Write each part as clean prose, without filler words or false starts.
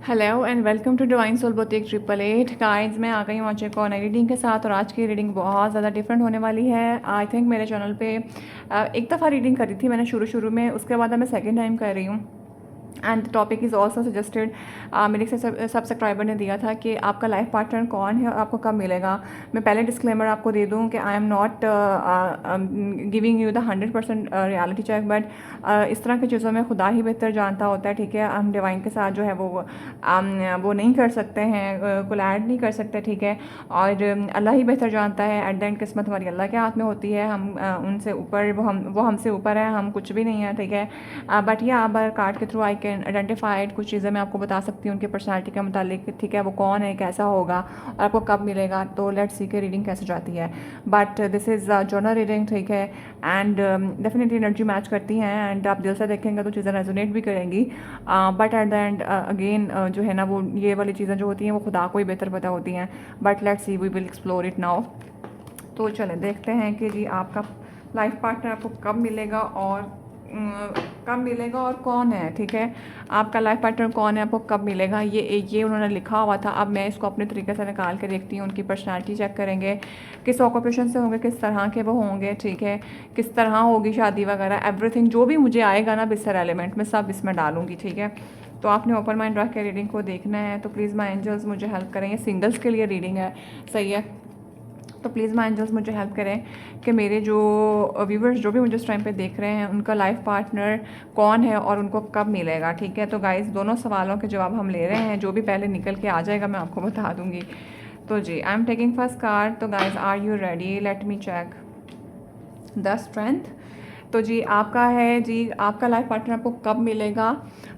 Hello and welcome to divine soul boutique 888 guides. मैं आ गई हूँ आज एक और नई रीडिंग के साथ और आज की रीडिंग बहुत ज़्यादा डिफरेंट होने वाली है। आई थिंक मेरे चैनल पे एक दफ़ा रीडिंग करी थी मैंने शुरू में, उसके बाद अब मैं सेकंड टाइम कर रही हूँ। And the topic is also suggested, मेरे से सब्सक्राइबर ने दिया था कि आपका लाइफ पार्टनर कौन है और आपको कब मिलेगा। मैं पहले डिस्क्लेमर आपको दे दूं कि I am not giving you the 100% reality check, but इस तरह की चीज़ों में खुदा ही बेहतर जानता होता है। ठीक है, हम डिवाइन के साथ जो है वो नहीं कर सकते हैं, कोलैड नहीं कर सकते। ठीक है, और अल्लाह ही बेहतर जानता है। एट द एंड किस्मत हमारी अल्लाह के हाथ में होती है। हम उनसे ऊपर, वो हमसे ऊपर है, हम कुछ भी नहीं है। ठीक है, बट या अब कार्ड के थ्रू आई कैन आइडेंटिफाइड कुछ चीज़ें मैं आपको बता सकती हूँ उनकी पर्सनालिटी के मुतालिक। ठीक है, वो कौन है, कैसा होगा और आपको कब मिलेगा। तो लेट्स सी के रीडिंग कैसे जाती है। But this is journal reading. ठीक है, एंड डेफिनेटली एनर्जी मैच करती हैं एंड आप दिल से देखेंगे तो चीज़ें रेजोनेट भी करेंगी। But at the end again जो है ना, वो ये वाली चीज़ें जो होती हैं वो खुदा को ही बेहतर पता होती हैं। But let's see, we will explore it now. तो चलें देखते हैं कि जी आपका लाइफ पार्टनर आपको कब मिलेगा और कौन है। ठीक है, आपका लाइफ पार्टनर कौन है, आपको कब मिलेगा, ये उन्होंने लिखा हुआ था। अब मैं इसको अपने तरीके से निकाल के देखती हूँ। उनकी पर्सनालिटी चेक करेंगे, किस ऑक्यूपेशन से होंगे, किस तरह के वो होंगे। ठीक है, किस तरह होगी शादी वगैरह, एवरीथिंग जो भी मुझे आएगा ना बिस्तर एलिमेंट में सब इसमें डालूंगी। ठीक है, तो आपने ओपन माइंड रख के रीडिंग को देखना है। तो प्लीज़ माई एंजल्स मुझे हेल्प करें। ये सिंगल्स के लिए रीडिंग है, सही है। तो प्लीज़ माई एंजल्स मुझे हेल्प करें कि मेरे जो व्यूवर्स जो भी मुझे इस टाइम पे देख रहे हैं उनका लाइफ पार्टनर कौन है और उनको कब मिलेगा। ठीक है, तो गाइस दोनों सवालों के जवाब हम ले रहे हैं, जो भी पहले निकल के आ जाएगा मैं आपको बता दूंगी। तो जी I am taking first card. तो guys are you ready? Let me check the strength. तो जी आपका है, जी आपका लाइफ पार्टनर आपको कब मिलेगा,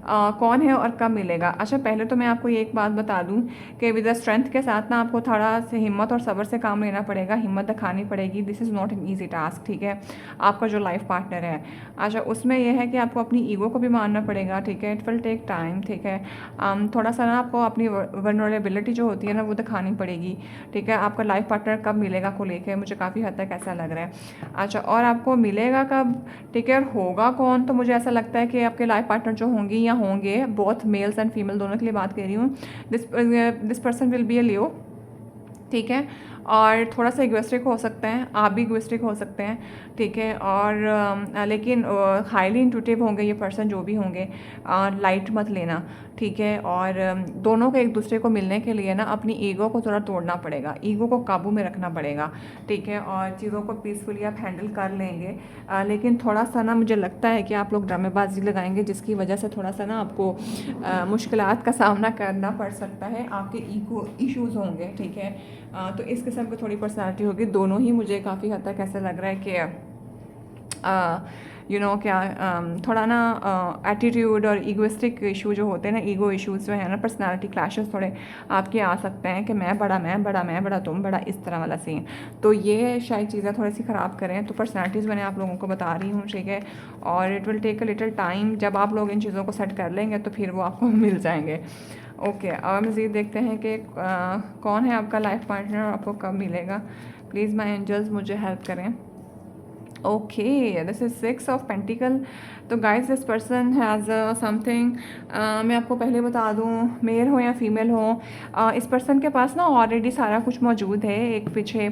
कौन है और कब मिलेगा। अच्छा, पहले तो मैं आपको ये एक बात बता दूं कि विद द स्ट्रेंथ के साथ ना आपको थोड़ा से हिम्मत और सब्र से काम लेना पड़ेगा, हिम्मत दिखानी पड़ेगी। This is not an easy task. ठीक है, आपका जो लाइफ पार्टनर है, अच्छा उसमें यह है कि आपको अपनी ईगो को भी मानना पड़ेगा। ठीक है, इट विल टेक टाइम। ठीक है, थोड़ा सा ना आपको अपनी वनरेबिलिटी जो होती है ना वो दिखानी पड़ेगी। ठीक है, आपका लाइफ पार्टनर कब मिलेगा को लेकर मुझे काफ़ी हद तक ऐसा लग रहा है। अच्छा, और आपको मिलेगा कब, ठीक है, और होगा कौन। तो मुझे ऐसा लगता है कि आपके लाइफ पार्टनर जो होंगी या होंगे, बोथ मेल्स एंड फीमेल दोनों के लिए बात कर रही हूँ, दिस पर्सन विल बी ए लियो। ठीक है, और थोड़ा सा इगोइस्टिक हो सकते हैं, आप भी इगोइस्टिक हो सकते हैं। ठीक है, और लेकिन हाईली इंट्यूटिव होंगे ये पर्सन जो भी होंगे। लाइट मत लेना। ठीक है, और दोनों को एक दूसरे को मिलने के लिए ना अपनी ईगो को थोड़ा तोड़ना पड़ेगा, ईगो को काबू में रखना पड़ेगा। ठीक है, और चीज़ों को पीसफुली आप हैंडल कर लेंगे। लेकिन थोड़ा सा ना मुझे लगता है कि आप लोग ड्रामेबाजी लगाएंगे, जिसकी वजह से थोड़ा सा ना आपको मुश्किलात का सामना करना पड़ सकता है, आपके ईगो इश्यूज़ होंगे। ठीक है, तो इस किस्म की थोड़ी पर्सनालिटी होगी। दोनों ही मुझे काफ़ी हद तक ऐसा लग रहा है कि क्या थोड़ा ना एटीट्यूड और ईगोइस्टिक इशू जो होते हैं ना, ईगो इश्यूज़ जो है ना, पर्सनालिटी क्लैशेस थोड़े आपके आ सकते हैं कि मैं बड़ा, मैं बड़ा, मैं बड़ा, तुम बड़ा, इस तरह वाला सीन। तो ये शायद चीज़ें थोड़ी सी ख़राब करें। तो पर्सनालिटीज़ मैंने आप लोगों को बता रही हूँ। ठीक है, और it will take a little time. जब आप लोग इन चीज़ों को सेट कर लेंगे तो फिर वो आपको मिल जाएंगे। ओके, और मज़ीद देखते हैं कि कौन है आपका लाइफ पार्टनर और आपको कब मिलेगा। प्लीज़ माई एंजल्स मुझे हेल्प करें। Okay, this is 6 of pentacle. तो guys this person has something, मैं आपको पहले बता दूं, मेल हो या फीमेल हो, इस पर्सन के पास ना ऑलरेडी सारा कुछ मौजूद है। एक पीछे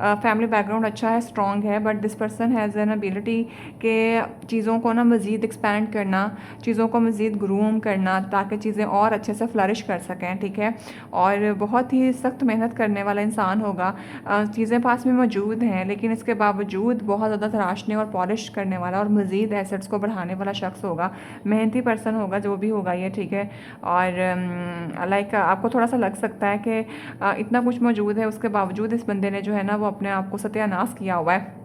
फैमिली बैकग्राउंड अच्छा है, स्ट्रॉन्ग है, but this person has an ability के चीज़ों को ना मज़ीद एक्सपैंड करना, चीज़ों को मज़ीद ग्रूम करना ताकि चीज़ें और अच्छे से फ्लरिश कर सकें। ठीक है, और बहुत ही सख्त मेहनत करने वाला इंसान होगा। चीज़ें पास में मौजूद हैं लेकिन इसके बावजूद बहुत ज़्यादा तराशने और पॉलिश करने वाला और मज़ीद एसेट्स को बढ़ाने वाला शख्स होगा। मेहनती पर्सन होगा जो भी होगा ये। ठीक है, और लाइक आपको थोड़ा सा लग सकता है कि इतना कुछ मौजूद है, उसके बावजूद इस बंदे ने जो है ना वो अपने आप को सत्यानाश किया हुआ है।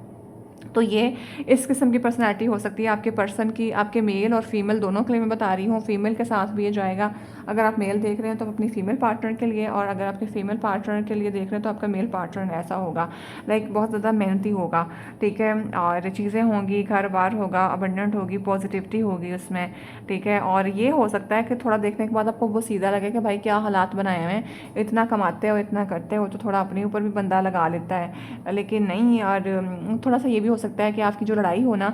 तो ये इस किस्म की पर्सनैलिटी हो सकती है आपके पर्सन की, आपके मेल और फीमेल दोनों के लिए मैं बता रही हूँ। फीमेल के साथ भी ये जाएगा। अगर आप मेल देख रहे हैं तो अपनी फ़ीमेल पार्टनर के लिए, और अगर आपके फ़ीमेल पार्टनर के लिए देख रहे हैं तो आपका मेल पार्टनर ऐसा होगा, लाइक बहुत ज़्यादा मेहनती होगा। ठीक है, और चीज़ें होंगी, घर बार होगा, अबंडेंट होगी, पॉजिटिविटी होगी उसमें। ठीक है, और ये हो सकता है कि थोड़ा देखने के बाद आपको वो सीधा लगे कि भाई क्या हालात बनाए हुए हैं, इतना कमाते हो, इतना करते हो, तो थोड़ा अपने ऊपर भी बंदा लगा लेता है। लेकिन नहीं, और थोड़ा सा ये भी हो सकता है कि आपकी जो लड़ाई हो ना,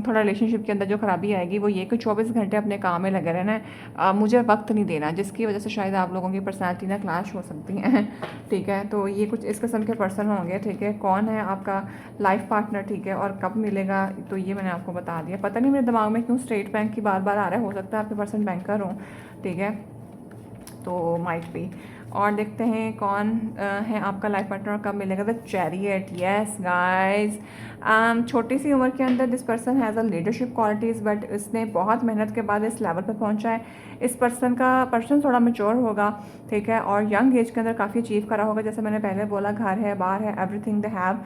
थोड़ा रिलेशनशिप के अंदर जो खराबी आएगी वो ये कि 24 घंटे अपने काम में लगे रहना है। मुझे वक्त वक्त नहीं देना, जिसकी वजह से शायद आप लोगों की पर्सनैलिटी ना क्लैश हो सकती हैं। ठीक है, तो ये कुछ इस किस्म के पर्सन होंगे। ठीक है, कौन है आपका लाइफ पार्टनर, ठीक है, और कब मिलेगा, तो ये मैंने आपको बता दिया। पता नहीं मेरे दिमाग में क्यों स्टेट बैंक की बार बार आ रहा है, हो सकता है आपके पर्सन बैंकर हो। ठीक है, तो माइट बी। और देखते हैं कौन है आपका लाइफ पार्टनर और कब मिलेगा। द चैरियट, यस गाइस, छोटी सी उम्र के अंदर this person has a leadership qualities, but इसने बहुत मेहनत के बाद इस लेवल पर पहुंचा है। इस पर्सन थोड़ा मेच्योर होगा। ठीक है, और यंग एज के अंदर काफ़ी अचीव करा होगा। जैसे मैंने पहले बोला, घर है, बार है, एवरीथिंग दे हैव,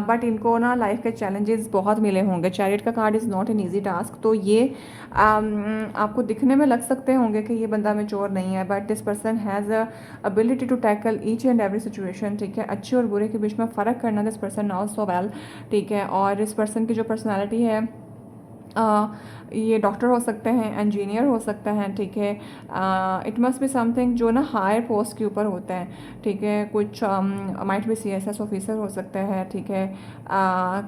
बट इनको ना लाइफ के चैलेंजेस बहुत मिले होंगे। चैरियट का card is not an easy task, तो ये आपको दिखने में लग सकते होंगे कि ये बंदा मेच्योर नहीं है, but this person has a ability to tackle each and every situation. ठीक है, अच्छे और बुरे के बीच में फ़र्क करना दिस पर्सन नॉज सो वेल। ठीक है, और इस पर्सन की जो पर्सनैलिटी है, ये डॉक्टर हो सकते हैं, इंजीनियर हो सकते हैं। ठीक है, इट मस्ट बी समथिंग जो ना हायर पोस्ट के ऊपर होता है। ठीक है, कुछ माइट बी सीएसएस ऑफिसर हो सकते हैं। ठीक है,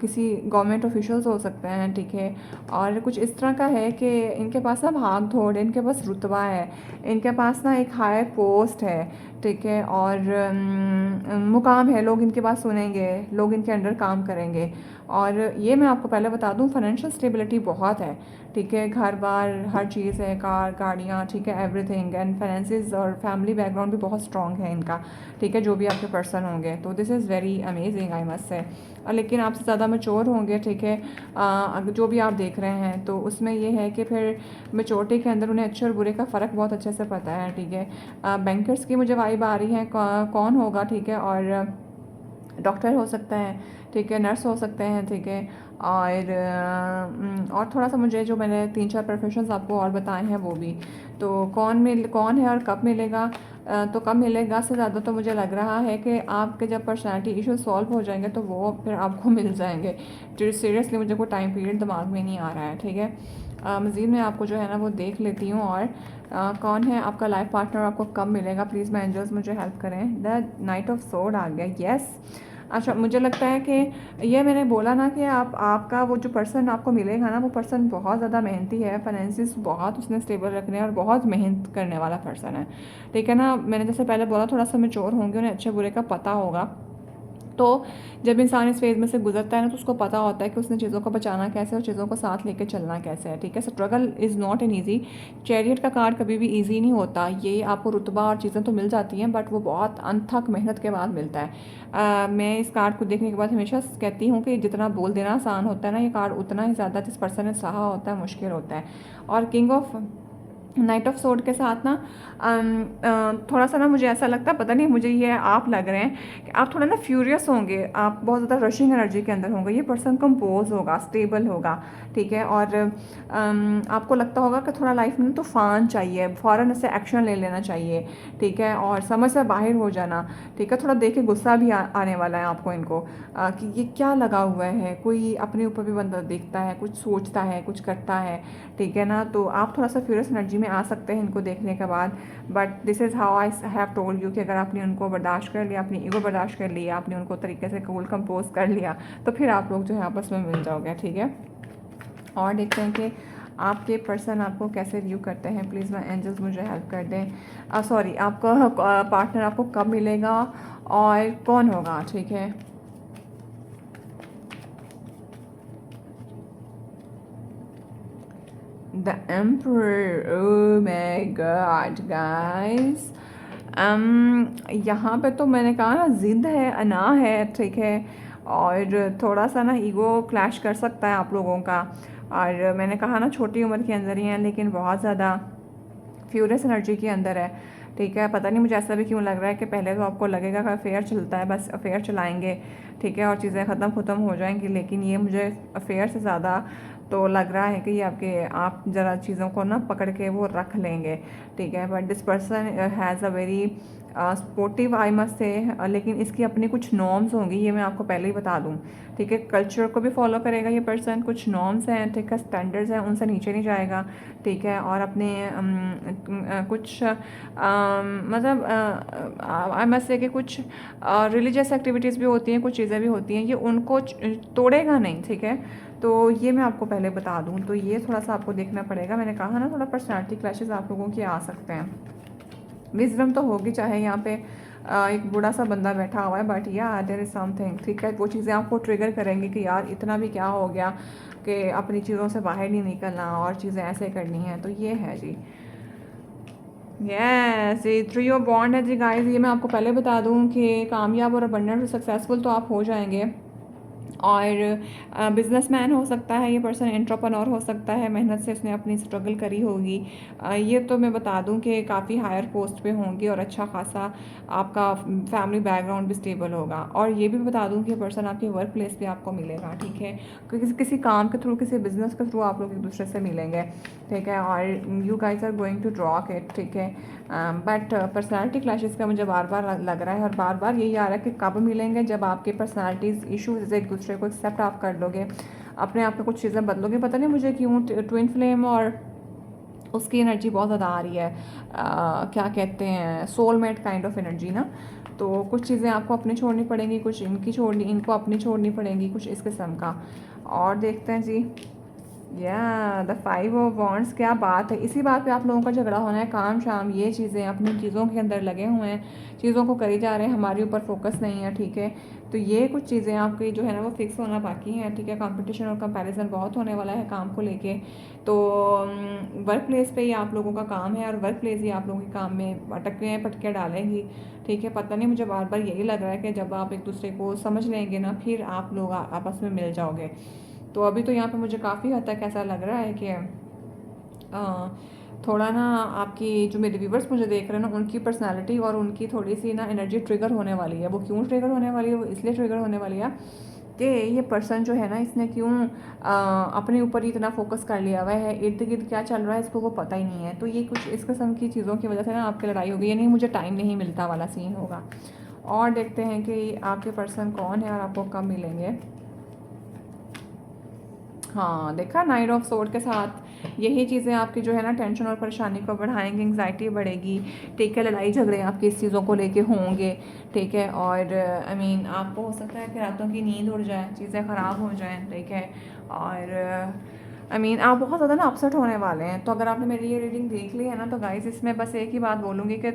किसी गवर्नमेंट ऑफिशियल्स हो सकते हैं। ठीक है, और कुछ इस तरह का है कि इनके पास ना भाग दौड़, इनके पास रुतबा है, इनके पास ना एक हायर पोस्ट है। ठीक है, और मुकाम है, लोग इनके पास सुनेंगे, लोग इनके अंडर काम करेंगे। और ये मैं आपको पहले बता दूं, फाइनेंशियल स्टेबिलिटी बहुत है। ठीक है, घर बार हर चीज़ है, कार, गाड़ियाँ, ठीक है, एवरीथिंग, एंड फाइनेंसिस और फैमिली बैकग्राउंड भी बहुत स्ट्रॉन्ग है इनका। ठीक है, जो भी आपके पर्सन होंगे, तो this is very amazing I must say. लेकिन आपसे ज़्यादा मैच्योर होंगे। ठीक है, जो भी आप देख रहे हैं, तो उसमें ये है कि फिर मैच्योरिटी के अंदर उन्हें अच्छे और बुरे का फ़र्क बहुत अच्छे से पता है। ठीक है, बैंकर्स की मुझे वाइब आ रही है, कौन होगा। ठीक है, और डॉक्टर हो सकता है। ठीक है, नर्स हो सकते हैं। ठीक है, और थोड़ा सा मुझे जो मैंने 3-4 प्रोफेशंस आपको और बताए हैं वो भी। तो कौन है और कब मिलेगा, तो कब मिलेगा से ज़्यादा तो मुझे लग रहा है कि आपके जब पर्सनैलिटी इशू सॉल्व हो जाएंगे तो वो फिर आपको मिल जाएंगे। सीरियसली मुझे कोई टाइम पीरियड दिमाग में नहीं आ रहा है। ठीक है, मज़ीद मैं आपको जो है ना वो देख लेती हूँ। और कौन है आपका लाइफ पार्टनर, आपको कब मिलेगा, प्लीज़ मैं एंजल्स मुझे हेल्प करें। द नाइट ऑफ सोर्ड आ गया, यस। अच्छा, मुझे लगता है कि ये मैंने बोला ना कि आपका वो जो पर्सन आपको मिलेगा ना, वो पर्सन बहुत ज़्यादा मेहनती है, फाइनेंसिस बहुत उसने स्टेबल रखने हैं और बहुत मेहनत करने वाला पर्सन है। ठीक है ना, मैंने जैसे पहले बोला, थोड़ा सा मैच्योर होंगे, उन्हें अच्छे बुरे का पता होगा। तो जब इंसान इस फेज़ में से गुजरता है ना, तो उसको पता होता है कि उसने चीज़ों को बचाना कैसे और चीज़ों को साथ लेके चलना कैसे है। ठीक है, struggle is not an easy. Chariot का कार्ड कभी भी ईजी नहीं होता। ये आपको रुतबा और चीज़ें तो मिल जाती हैं, बट वो बहुत अनथक मेहनत के बाद मिलता है। मैं इस कार्ड को देखने के बाद हमेशा कहती हूँ कि जितना बोल देना आसान होता है ना, ये कार्ड उतना ही ज़्यादा जिस पर्सन ने सहा होता है मुश्किल होता है। और king of night of sword के साथ ना थोड़ा सा ना मुझे ऐसा लगता है, पता नहीं मुझे ये आप लग रहे हैं कि आप थोड़ा ना फ्यूरियस होंगे, आप बहुत ज़्यादा रशिंग एनर्जी के अंदर होंगे। ये पर्सन कंपोज होगा, स्टेबल होगा। ठीक है, और आपको लगता होगा कि थोड़ा लाइफ में तूफान चाहिए, फ़ौरन इससे एक्शन ले लेना चाहिए। ठीक है, और समझ से बाहर हो जाना। ठीक है, थोड़ा देख के गुस्सा भी आने वाला है आपको इनको, कि ये क्या लगा हुआ है, कोई अपने ऊपर भी बंदा देखता है, कुछ सोचता है, कुछ करता है। ठीक है ना, तो आप थोड़ा सा फ्यूरियस एनर्जी में आ सकते हैं इनको देखने के बाद। But this is how I have told you कि अगर आपने उनको बर्दाश्त कर लिया, अपनी ईगो बर्दाश्त कर लिया, आपने उनको तरीके से कूल कंपोज कर लिया, तो फिर आप लोग जो है आपस में मिल जाओगे। ठीक है, और देखते हैं कि आपके पर्सन आपको कैसे व्यू करते हैं। प्लीज़ मैं एंजल्स मुझे हेल्प कर दें। सॉरी, आपका पार्टनर आपको कब मिलेगा और कौन होगा। ठीक है, the emperor, oh my God guys, यहाँ पे तो मैंने कहा ना, ज़िद है, अना है। ठीक है, और थोड़ा सा ना ईगो क्लैश कर सकता है आप लोगों का। और मैंने कहा ना, छोटी उम्र के अंदर ही हैं, लेकिन बहुत ज़्यादा फ्यूरियस एनर्जी के अंदर है। ठीक है, पता नहीं मुझे ऐसा भी क्यों लग रहा है कि पहले तो आपको लगेगा कि अफेयर चलता है, बस अफेयर चलाएंगे। ठीक है, और चीज़ें ख़त्म हो जाएंगी, लेकिन ये मुझे अफेयर से ज़्यादा तो लग रहा है कि ये आप ज़रा चीज़ों को ना पकड़ के वो रख लेंगे। ठीक है, but this person has a very sportive I must say, लेकिन इसकी अपनी कुछ नॉर्म्स होंगी, ये मैं आपको पहले ही बता दूँ। ठीक है, कल्चर को भी फॉलो करेगा ये पर्सन, कुछ नॉर्म्स हैं, ठीक है, स्टैंडर्ड्स हैं, उनसे नीचे नहीं जाएगा। ठीक है, और अपने कुछ मतलब आई मस्ट से कि कुछ रिलीजियस एक्टिविटीज़ भी होती हैं, कुछ चीज़ें भी होती हैं, ये उनको तोड़ेगा नहीं। ठीक है, तो ये मैं आपको पहले बता दूँ, तो ये थोड़ा सा आपको देखना पड़ेगा। मैंने कहा ना थोड़ा पर्सनैलिटी क्लैशेज़ आप लोगों के आ सकते हैं। विज़डम तो होगी, चाहे यहाँ पे एक बूढ़ा सा बंदा बैठा हुआ है, बट या देयर इज़ समथिंग, ठीक है। वो चीज़ें आपको ट्रिगर करेंगी कि यार इतना भी क्या हो गया कि अपनी चीज़ों से बाहर नहीं निकलना और चीज़ें ऐसे करनी हैं। तो ये है जी, यस ये थ्री ऑफ बॉन्ड है जी गाइस। ये मैं आपको पहले बता दूं कि कामयाब और अबंडेंट और सक्सेसफुल तो आप हो जाएंगे। और बिजनेसमैन हो सकता है ये पर्सन, एंटरप्रेन्योर हो सकता है, मेहनत से उसने अपनी स्ट्रगल करी होगी। ये तो मैं बता दूं कि काफ़ी हायर पोस्ट पे होंगे और अच्छा खासा आपका फैमिली बैकग्राउंड भी स्टेबल होगा। और ये भी बता दूं कि ये पर्सन आपके वर्क प्लेस पे आपको मिलेगा, ठीक है। किसी काम के थ्रू, किसी बिजनेस के थ्रू आप लोग एक दूसरे से मिलेंगे, ठीक है। और you guys are going to rock it, ठीक है। बट पर्सनैलिटी क्लैशेस का मुझे बार बार लग रहा है और बार बार यही आ रहा है कि कब मिलेंगे, जब आपके पर्सनैलिटीज़ इशूज़ एक दूसरे को एक्सेप्ट आप कर लोगे, अपने आप में कुछ चीज़ें बदलोगे। पता नहीं मुझे क्यों ट्विन फ्लेम और उसकी एनर्जी बहुत ज़्यादा आ रही है। क्या कहते हैं, सोलमेट काइंड ऑफ एनर्जी ना। तो कुछ चीज़ें आपको अपनी छोड़नी पड़ेंगी, कुछ इनकी छोड़नी, इनको अपनी छोड़नी पड़ेंगी, कुछ इस किस्म का। और देखते हैं जी, या द फाइव ऑफ वॉन्ड्स, क्या बात है। इसी बात पे आप लोगों का झगड़ा होना है, काम शाम ये चीज़ें अपनी चीज़ों के अंदर लगे हुए हैं, चीज़ों को करी जा रहे हैं, हमारे ऊपर फोकस नहीं है, ठीक है। तो ये कुछ चीज़ें आपकी जो है ना वो फिक्स होना बाकी हैं, ठीक है। कंपटीशन और कंपैरिजन बहुत होने वाला है काम को लेके। तो वर्क प्लेस पे ही आप लोगों का काम है और वर्क प्लेस ही आप लोगों के काम में अटके पटके डालेंगी, ठीक है। पता नहीं मुझे बार बार यही लग रहा है कि जब आप एक दूसरे को समझ लेंगे ना, फिर आप लोग आपस में मिल जाओगे। तो अभी तो यहाँ पे मुझे काफ़ी हद तक ऐसा लग रहा है कि थोड़ा ना आपकी जो मेरे व्यूवर्स मुझे देख रहे हैं ना, उनकी पर्सनालिटी और उनकी थोड़ी सी ना एनर्जी ट्रिगर होने वाली है। वो क्यों ट्रिगर होने वाली है, वो इसलिए ट्रिगर होने वाली है कि ये पर्सन जो है ना, इसने क्यों अपने ऊपर ही इतना फोकस कर लिया हुआ है, इर्द गिर्द क्या चल रहा है इसको वो पता ही नहीं है। तो ये कुछ इस किस्म की चीज़ों की वजह से ना आपकी लड़ाई होगी, यानी मुझे टाइम नहीं मिलता वाला सीन होगा। और देखते हैं कि आपके पर्सन कौन है और आपको कब मिलेंगे। हाँ, देखा, नाइट ऑफ सोर्ड के साथ यही चीज़ें आपकी जो है ना टेंशन और परेशानी को बढ़ाएंगी, एंग्जाइटी बढ़ेगी, ठीक है। लड़ाई झगड़े आपकी इस चीज़ों को लेके होंगे, ठीक है। और आई मीन आपको हो सकता है कि रातों की नींद उड़ जाए, चीज़ें ख़राब हो जाएं, ठीक है। और आई मीन आप बहुत ज़्यादा ना अपसेट होने वाले हैं। तो अगर आपने मेरी ये रीडिंग देख ली है ना, तो गाइस इसमें बस एक ही बात बोलूँगी कि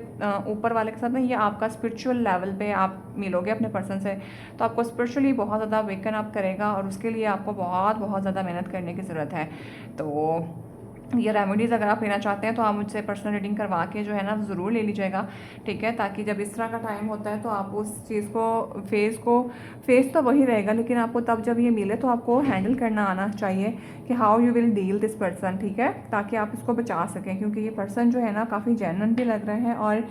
ऊपर वाले के साथ ना ये आपका स्पिरिचुअल लेवल पे आप मिलोगे अपने पर्सन से, तो आपको स्पिरिचुअली बहुत ज़्यादा वेकन अप करेगा और उसके लिए आपको बहुत बहुत ज़्यादा मेहनत करने की ज़रूरत है। तो ये रेमेडीज़ अगर आप लेना चाहते हैं तो आप मुझसे पर्सनल रीडिंग करवा के जो है ना ज़रूर ले लीजिएगा, ठीक है। ताकि जब इस तरह का टाइम होता है तो आप उस चीज़ को फेस तो वही रहेगा, लेकिन आपको तब जब ये मिले तो आपको हैंडल करना आना चाहिए कि how you will deal this person, ठीक है। ताकि आप इसको बचा सकें, क्योंकि ये पर्सन जो है ना काफ़ी जेन्युइन भी लग रहे हैं और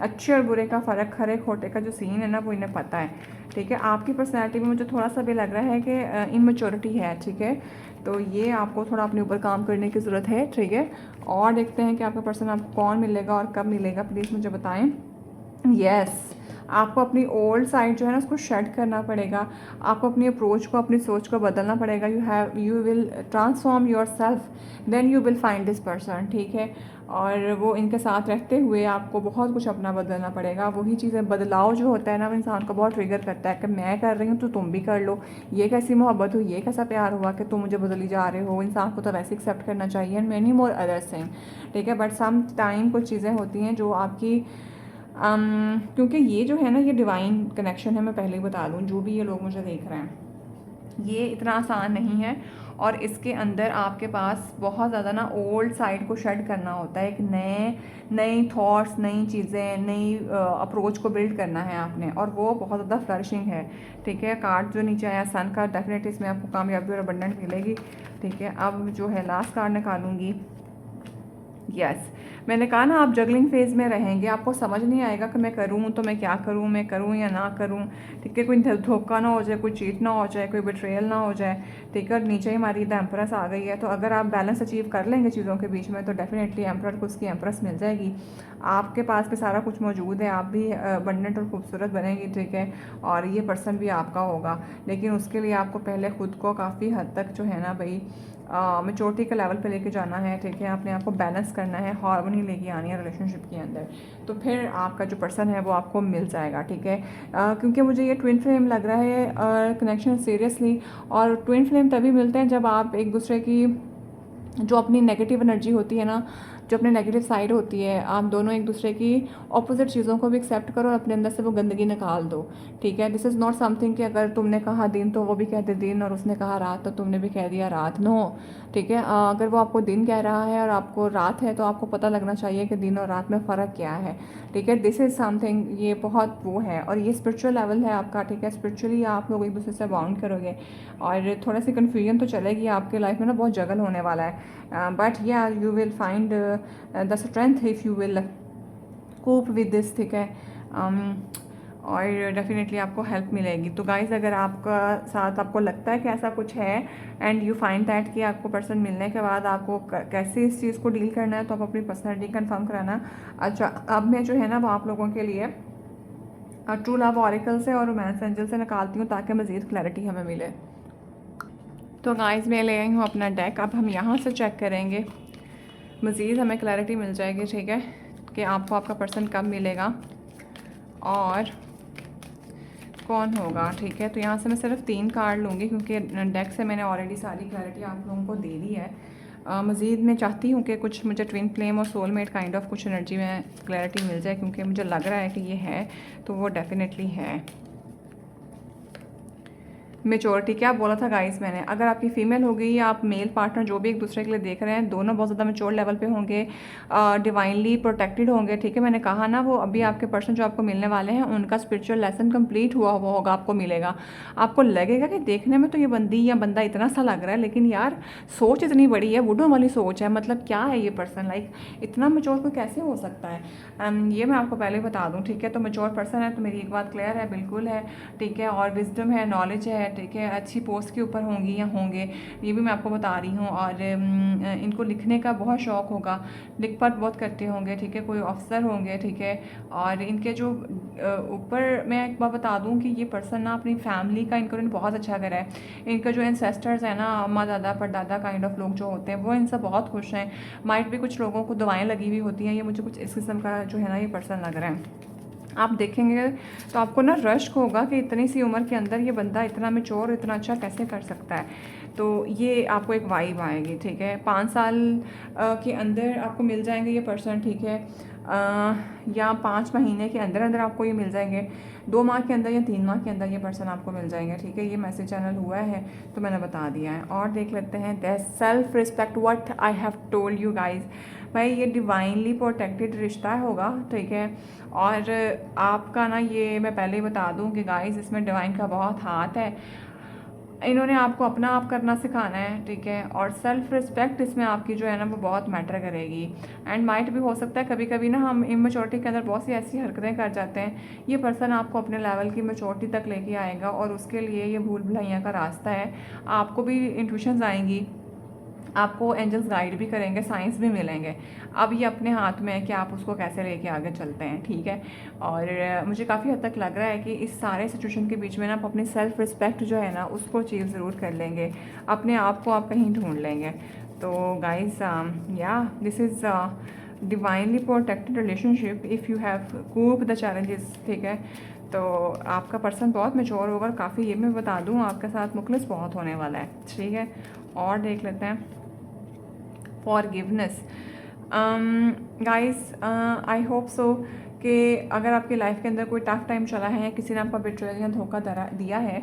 अच्छे और बुरे का फ़र्क, खरे खोटे का जो सीन है ना वो इन्हें पता है, ठीक है। आपकी पर्सनैलिटी में मुझे थोड़ा सा भी लग रहा है कि इमेच्योरिटी है, ठीक है। तो ये आपको थोड़ा अपने ऊपर काम करने की ज़रूरत है, ठीक है। और देखते हैं कि आपका पर्सन आपको कौन मिलेगा और कब मिलेगा, प्लीज़ मुझे बताएं। यस, आपको अपनी ओल्ड साइड जो है ना उसको शेड करना पड़ेगा, आपको अपनी अप्रोच को, अपनी सोच को बदलना पड़ेगा। You will transform yourself, then you will find this person, ठीक है। और वो इनके साथ रहते हुए आपको बहुत कुछ अपना बदलना पड़ेगा। वही चीज़ें, बदलाव जो होता है ना वो इंसान को बहुत ट्रिगर करता है कि मैं कर रही हूँ तो तुम भी कर लो। ये कैसी मोहब्बत हुई, ये कैसा प्यार हुआ कि तुम मुझे बदली जा रहे हो। इंसान को तो वैसे एक्सेप्ट करना चाहिए, and many more others thing, ठीक है। बट सम टाइम कुछ चीज़ें होती हैं जो आपकी क्योंकि ये जो है ना ये डिवाइन कनेक्शन है, मैं पहले ही बता दूँ, जो भी ये लोग मुझे देख रहे हैं ये इतना आसान नहीं है। और इसके अंदर आपके पास बहुत ज़्यादा ना ओल्ड साइड को शेड करना होता है, एक नई थॉट्स, नई चीज़ें, नई अप्रोच को बिल्ड करना है आपने, और वो बहुत ज़्यादा फ्लरिशिंग है, ठीक है। कार्ड जो नीचे आया सन का, डेफिनेटली इसमें आपको कामयाबी और अबंडेंट मिलेगी, ठीक है। अब जो है लास्ट कार्ड निकालूंगी। यस, मैंने कहा ना आप जगलिंग फेज़ में रहेंगे, आपको समझ नहीं आएगा कि मैं करूँ तो मैं क्या करूँ, मैं करूँ या ना करूँ, ठीक है। कोई धोखा ना हो जाए, कोई चीट ना हो जाए, कोई बिट्रेयल ना हो जाए, ठीक है। नीचे ही हमारी द एम्प्रेस आ गई है, तो अगर आप बैलेंस अचीव कर लेंगे चीज़ों के बीच में तो डेफिनेटली एम्प्रर को उसकी एम्प्रेस मिल जाएगी। आपके पास भी सारा कुछ मौजूद है, आप भी अबंडेंट और खूबसूरत बनेंगी, ठीक है, और ये पर्सन भी आपका होगा। लेकिन उसके लिए आपको पहले ख़ुद को काफ़ी हद तक जो है ना भाई मैच्योरिटी के लेवल पे लेके जाना है, ठीक है, अपने आप को बैलेंस करना है, हार्मनी लेके आनी है रिलेशनशिप के अंदर, तो फिर आपका जो पर्सन है वो आपको मिल जाएगा, ठीक है। क्योंकि मुझे ये ट्विन फ्लेम लग रहा है कनेक्शन सीरियसली, और ट्विन फ्लेम तभी मिलते हैं जब आप एक दूसरे की जो अपनी नेगेटिव एनर्जी होती है ना, जो अपनी नेगेटिव साइड होती है, आप दोनों एक दूसरे की ऑपोजिट चीज़ों को भी एक्सेप्ट करो और अपने अंदर से वो गंदगी निकाल दो, ठीक है। दिस इज़ नॉट समथिंग कि अगर तुमने कहा दिन तो वो भी कहते दिन, और उसने कहा रात तो तुमने भी कह दिया रात, नो, ठीक है। अगर वो आपको दिन कह रहा है और आपको रात है तो आपको पता लगना चाहिए कि दिन और रात में फ़र्क क्या है, ठीक है। दिस इज़ समथिंग, ये बहुत वो है, और ये स्पिरिचुअल लेवल है आपका, ठीक है। स्पिरिचुअली आप लोग एक दूसरे से बाउंड करोगे, और थोड़ा सी कन्फ्यूजन तो चलेगी आपके लाइफ में ना, बहुत जगल होने वाला है, but yeah you will find the strength if you will cope with this, ठीक है। और डेफिनेटली आपको हेल्प मिलेगी। तो गाइज़, अगर आपका साथ आपको लगता है कि ऐसा कुछ है एंड यू फाइंड दैट कि आपको पर्सन मिलने के बाद आपको कैसे इस चीज़ को डील करना है, तो आप अपनी पर्सनैलिटी कंफर्म कराना। अच्छा, अब मैं जो है ना वो आप लोगों के लिए ट्रू लव ऑरिकल से और रोमांस एंजल से निकालती हूँ ताकि मज़ीद क्लैरिटी हमें मिले। तो गाइज़, मैं ले आई हूँ अपना डेक, अब हम यहाँ से चेक करेंगे, मज़ीद हमें क्लैरिटी मिल जाएगी, ठीक है, कि आपको आपका पर्सन कब मिलेगा और कौन होगा, ठीक है। तो यहाँ से मैं सिर्फ 3 कार्ड लूँगी क्योंकि डेक से मैंने ऑलरेडी सारी क्लैरिटी आप लोगों को दे दी है। मज़ीद मैं चाहती हूँ कि कुछ मुझे ट्विन फ्लेम और सोलमेट काइंड ऑफ कुछ एनर्जी में क्लैरिटी मिल जाए, क्योंकि मुझे लग रहा है कि ये है, तो वो डेफिनेटली है। मेचोरिटी क्या बोला था गाइस मैंने, अगर आपकी फ़ीमेल होगी या आप मेल पार्टनर जो भी एक दूसरे के लिए देख रहे हैं, दोनों बहुत ज़्यादा मेच्योर लेवल पे होंगे, डिवाइनली प्रोटेक्टेड होंगे, ठीक है। मैंने कहा ना, वो अभी आपके पर्सन जो आपको मिलने वाले हैं उनका स्पिरिचुअल लेसन कंप्लीट हुआ हुआ होगा, आपको मिलेगा। आपको लगेगा कि देखने में तो ये बंदी या बंदा इतना सा लग रहा है, लेकिन यार सोच इतनी बड़ी है, बूढ़ों वाली सोच है, मतलब क्या है ये पर्सन, लाइक इतना मेच्योर कोई कैसे हो सकता है। ये मैं आपको पहले बता दूँ, ठीक है। तो मेच्योर पर्सन है तो मेरी एक बात क्लियर है, बिल्कुल है, ठीक है, और विजडम है, नॉलेज है, ठीक है, अच्छी पोस्ट के ऊपर होंगी या होंगे, ये भी मैं आपको बता रही हूँ। और इनको लिखने का बहुत शौक होगा, लिख पढ़ बहुत करते होंगे, ठीक है, कोई ऑफिसर होंगे, ठीक है। और इनके जो ऊपर मैं एक बार बता दूँ कि ये पर्सन ना अपनी फैमिली का इनको बहुत अच्छा करा है। इनका जो एंसेस्टर्स है ना, अम्मा दादा परदादा काइंड ऑफ लोग जो होते हैं, वो इनसे बहुत खुश हैं। माइट भी कुछ लोगों को दवाएं लगी हुई होती हैं, ये मुझे कुछ इस किस्म का जो है ना ये पर्सन लग रहा है। आप देखेंगे तो आपको ना रश्क होगा कि इतनी सी उम्र के अंदर ये बंदा इतना मैच्योर, इतना अच्छा कैसे कर सकता है। तो ये आपको एक वाइब आएगी, ठीक है। 5 साल के अंदर आपको मिल जाएंगे ये पर्सन, ठीक है, या 5 महीने के अंदर अंदर आपको ये मिल जाएंगे, 2 माह के अंदर या 3 माह के अंदर ये पर्सन आपको मिल जाएंगे, ठीक है। ये मैसेज चैनल हुआ है तो मैंने बता दिया है। और देख लेते हैं the self respect, what I have told you guys, भाई ये डिवाइनली प्रोटेक्टेड रिश्ता होगा, ठीक है। और आपका ना, ये मैं पहले ही बता दूं कि गाइस इसमें डिवाइन का बहुत हाथ है, इन्होंने आपको अपना आप करना सिखाना है, ठीक है। और सेल्फ रिस्पेक्ट इसमें आपकी जो है ना वो बहुत मैटर करेगी। एंड माइट भी हो सकता है कभी कभी ना हम इमेच्योरिटी के अंदर बहुत सी ऐसी हरकतें कर जाते हैं, ये पर्सन आपको अपने लेवल की मैच्योरिटी तक लेके आएगा, और उसके लिए ये भूल भुलैया का रास्ता है। आपको भी इंट्यूशंस आएंगी, आपको एंजल्स गाइड भी करेंगे, साइंस भी मिलेंगे। अब ये अपने हाथ में है कि आप उसको कैसे लेके आगे चलते हैं, ठीक है। और मुझे काफ़ी हद तक लग रहा है कि इस सारे सिचुएशन के बीच में ना आप अपनी सेल्फ रिस्पेक्ट जो है ना उसको अचीव ज़रूर कर लेंगे, अपने आप को आप कहीं ढूंढ लेंगे। तो guys, yeah this is divinely protected relationship if you have cope the challenges, ठीक है। तो आपका पर्सन बहुत मैच्योर होगा, और काफ़ी ये मैं बता दूँ आपके साथ मुखलिस बहुत होने वाला है, ठीक है। और देख लेते हैं forgiveness. Guys, I hope so कि अगर आपकी लाइफ के अंदर कोई टफ टाइम चला है या किसी ने आपका बिट्रेयल या धोखा दिया है,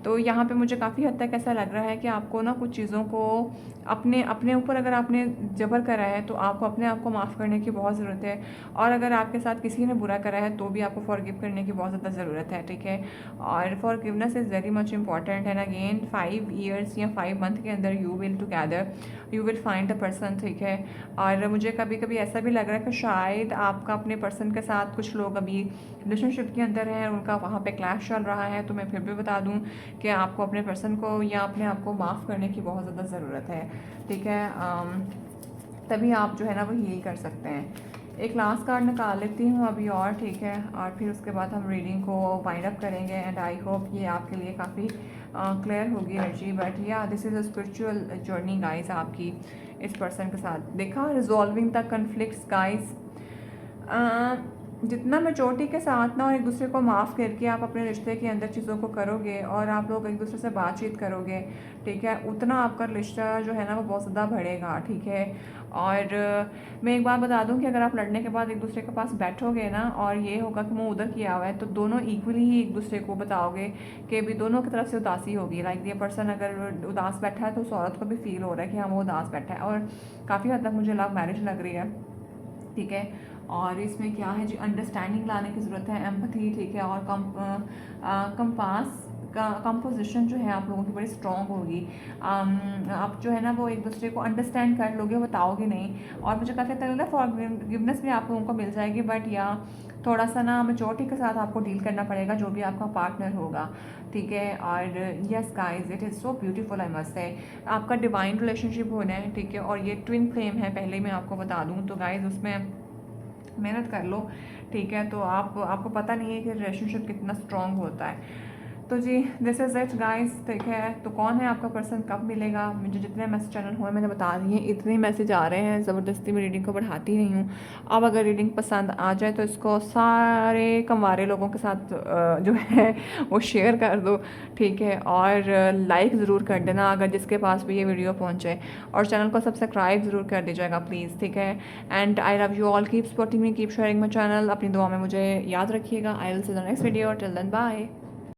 तो यहाँ पे मुझे काफ़ी हद तक ऐसा लग रहा है कि आपको ना कुछ चीज़ों को अपने ऊपर अगर आपने जबर करा है तो आपको अपने आप को माफ़ करने की बहुत ज़रूरत है। और अगर आपके साथ किसी ने बुरा करा है तो भी आपको फॉरगिव करने की बहुत ज़्यादा ज़रूरत है, ठीक है। और forgiveness is very much important. And again 5 years या 5 मंथ के अंदर you will together, you will find the person, ठीक है। और मुझे कभी कभी ऐसा भी लग रहा है कि शायद आपका अपने पर्सन के साथ कुछ लोग अभी रिलेशनशिप के अंदर हैं, उनका वहाँ पे क्लैश चल रहा है। तो मैं फिर भी बता दूँ कि आपको अपने पर्सन को या अपने आप को माफ़ करने की बहुत ज़्यादा ज़रूरत है, ठीक है। तभी आप जो है ना वो हील कर सकते हैं। एक लास्ट कार्ड निकाल लेती हूँ अभी और, ठीक है, और फिर उसके बाद हम रीडिंग को वाइंड अप करेंगे। एंड आई होप ये आपके लिए काफ़ी क्लियर होगी एनर्जी। बट या this is a spiritual journey guys आपकी इस पर्सन के साथ। देखा, रिजॉल्विंग द कन्फ्लिक्ट्स गाइस। जितना मेचोरिटी के साथ ना और एक दूसरे को माफ़ करके आप अपने रिश्ते के अंदर चीज़ों को करोगे और आप लोग एक दूसरे से बातचीत करोगे, ठीक है, उतना आपका रिश्ता जो है ना वो बहुत ज़्यादा बढ़ेगा, ठीक है। और मैं एक बात बता दूं कि अगर आप लड़ने के बाद एक दूसरे के पास बैठोगे ना और ये होगा कि मुँह उधर किया हुआ है, तो दोनों इक्वली ही एक दूसरे को बताओगे कि भी दोनों की तरफ से उदासी होगी। लाइक ये पर्सन अगर उदास बैठा है तो उस औरत को भी फील हो रहा है कि हाँ वो उदास बैठा है। और काफ़ी हद तक मुझे लव मैरिज लग रही है, ठीक है। और इसमें क्या है जी, अंडरस्टैंडिंग लाने की ज़रूरत है, एम्पथी, ठीक है, और कंपास का कंपोजिशन जो है आप लोगों की बड़ी स्ट्रॉन्ग होगी। आप जो है ना वो एक दूसरे को अंडरस्टैंड कर लोगे, बताओगे नहीं। और मुझे काफ़ी अच्छा लग रहा है, फॉरगिवनेस भी आप लोगों को मिल जाएगी। बट या थोड़ा सा ना मेचोरिटी के साथ आपको डील करना पड़ेगा जो भी आपका पार्टनर होगा, ठीक है। और yes guys, it is so beautiful, I must say. आपका डिवाइन रिलेशनशिप होना है, ठीक है, और ये ट्विन फ्लेम है, पहले मैं आपको बता दूँ। तो गाइस उसमें मेहनत कर लो, ठीक है, तो आपको पता नहीं है कि रिलेशनशिप कितना स्ट्रॉन्ग होता है। तो जी दिस इज़ इट गाइस, ठीक है। तो कौन है आपका पर्सन, कब मिलेगा, मुझे जितने मैसेज चैनल हुए मैंने बता दिए हैं, इतने मैसेज आ रहे हैं, ज़बरदस्ती मैं रीडिंग को बढ़ाती नहीं हूँ। अब अगर रीडिंग पसंद आ जाए तो इसको सारे कमवारे लोगों के साथ जो है वो शेयर कर दो, ठीक है, और लाइक ज़रूर कर देना अगर जिसके पास भी ये वीडियो पहुँचे, और चैनल को सब्सक्राइब ज़रूर कर दीजिएगा प्लीज़, ठीक है। And I love you all, keep supporting me, keep sharing my channel. अपनी दुआ में मुझे याद रखिएगा। I will see the next video, till then bye.